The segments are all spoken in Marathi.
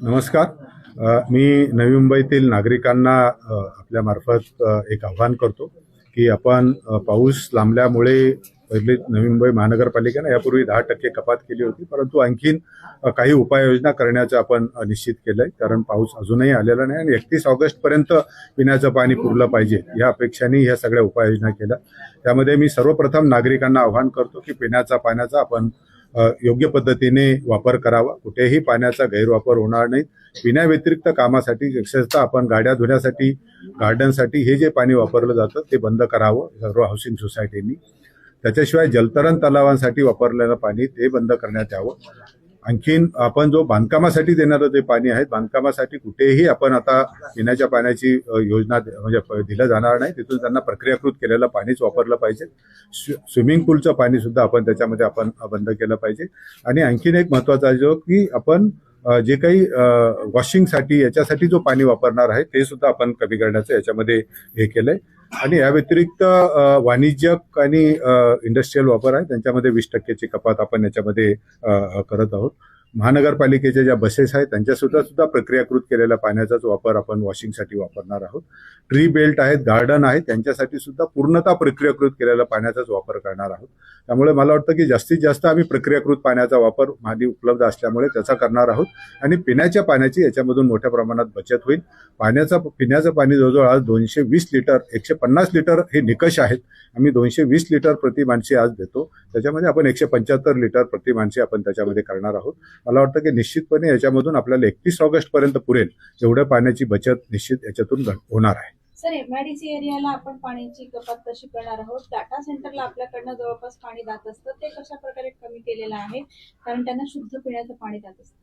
नमस्कार. मी नवी मुंबईतील नागरिकांना आपल्या मार्फत एक आवाहन करतो की आपण पाऊस लांबल्यामुळे पहिले नवी मुंबई महानगरपालिकेने यापूर्वी 10% कपात केली होती, परंतु आणखीन काही उपाययोजना करण्याचं आपण निश्चित केलंय. कारण पाऊस अजूनही आलेला नाही आणि 31 ऑगस्टपर्यंत पिण्याचं पाणी पुरलं पाहिजे या अपेक्षाने ह्या सगळ्या उपाययोजना केल्या. त्यामध्ये मी सर्वप्रथम नागरिकांना आवाहन करतो की पिण्याच्या पाण्याचा आपण योग्य पद्धतीने वापर करावा. कुठेही पाण्याचा गैरवापर होणार नाही. पिण्याव्यतिरिक्त कामासाठी विशेषतः आपण गाड्या धुण्यासाठी, गार्डनसाठी हे जे पाणी वापरलं जातं ते बंद करावं सर्व हाऊसिंग सोसायटींनी. त्याच्याशिवाय जलतरण तलावांसाठी वापरलेलं पाणी ते बंद करण्यात यावं. आणखीन आपण जो बांधकामासाठी देणारं जे पाणी आहे, बांधकामासाठी कुठेही आपण आता पिण्याच्या पाण्याची योजना म्हणजे दिलं जाणार नाही. तिथून त्यांना प्रक्रियाकृत केलेलं पाणीच वापरलं पाहिजे. स्विमिंग पूलचं पाणी सुद्धा आपण त्याच्यामध्ये आपण बंद केलं पाहिजे. आणि आणखीन एक महत्वाचा जो की आपण जे काही वॉशिंगसाठी याच्यासाठी जो पाणी वापरणार आहे ते सुद्धा आपण कमी करण्याचं याच्यामध्ये हे केलंय. आणि या व्यतिरिक्त वाणिज्यिक आणि इंडस्ट्रीयल वापर आहे त्यांच्यामध्ये 20% कपात आपण याच्यामध्ये करत आहोत. महानगरपालिकेच्या ज्या बसेस आहेत त्यांच्यासुद्धा प्रक्रियाकृत केलेल्या पाण्याचाच वापर आपण वॉशिंगसाठी वापरणार आहोत. ट्री बेल्ट आहेत, गार्डन आहेत, त्यांच्यासाठी सुद्धा पूर्णतः प्रक्रियाकृत केलेल्या पाण्याचाच वापर करणार आहोत. त्यामुळे मला वाटतं की जास्तीत जास्त आम्ही प्रक्रियाकृत पाण्याचा वापर मादी उपलब्ध असल्यामुळे त्याचा करणार आहोत. आणि पिण्याच्या पाण्याची याच्यामधून मोठ्या प्रमाणात बचत होईल. पिण्याचं पाणी जवळजवळ आज 220 लिटर 150 लिटर हे निकष आहेत. आम्ही 220 लिटर प्रति माणसे आज देतो. त्याच्यामध्ये आपण 175 लिटर प्रति माणसे आपण त्याच्यामध्ये करणार आहोत. मला वाटतं की निश्चितपणे याच्यामधून आपल्याला 31 ऑगस्ट पर्यंत पुरेल एवढ्या पाण्याची बचत निश्चित याच्यातून होणार आहे. सर, एमआयडीसी एरियाला आपण पाण्याची कपात कशी करणार आहोत? डाटा सेंटरला आपल्याकडनं जवळपास पाणी जात असतं, ते कशा प्रकारे कमी केलेलं आहे? कारण त्यांना शुद्ध पिण्याचं पाणी जात असतं.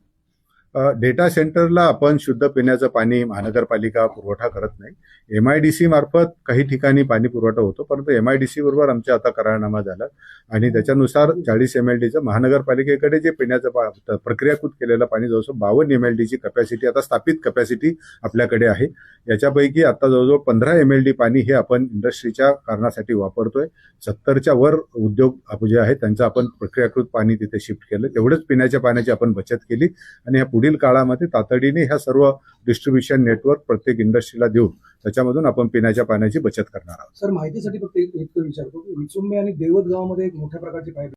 डेटा सेंटरला आपण शुद्ध पिण्याचं पाणी महानगरपालिका पुरवठा करत नाही. MIDC मार्फत काही ठिकाणी पाणी पुरवठा होतो, परंतु MIDC बरोबर आमच्या आता करारनामा झाला आणि त्याच्यानुसार 40 MLDचं महानगरपालिकेकडे जे पिण्याचं प्रक्रियाकृत केलेलं पाणी जवळजवळ 52 MLDची कपॅसिटी आता स्थापित कपॅसिटी आपल्याकडे आहे. याच्यापैकी आता जवळजवळ 15 MLD पाणी हे आपण इंडस्ट्रीच्या कारणासाठी वापरतोय. 70च्या वर उद्योग जे आहेत त्यांचं आपण प्रक्रियाकृत पाणी तिथे शिफ्ट केलं. तेवढंच पिण्याच्या पाण्याची आपण बचत केली आणि पुढील काळामध्ये तातडीने ह्या सर्व डिस्ट्रीब्युशन नेटवर्क प्रत्येक इंडस्ट्रीला देऊन त्याच्यामधून आपण पिण्याच्या पाण्याची बचत करणार आहोत. सर, माहितीसाठी फक्त एक विचारतो की विचुंबे आणि देवत गावामध्ये एक मोठ्या प्रकारची पाईप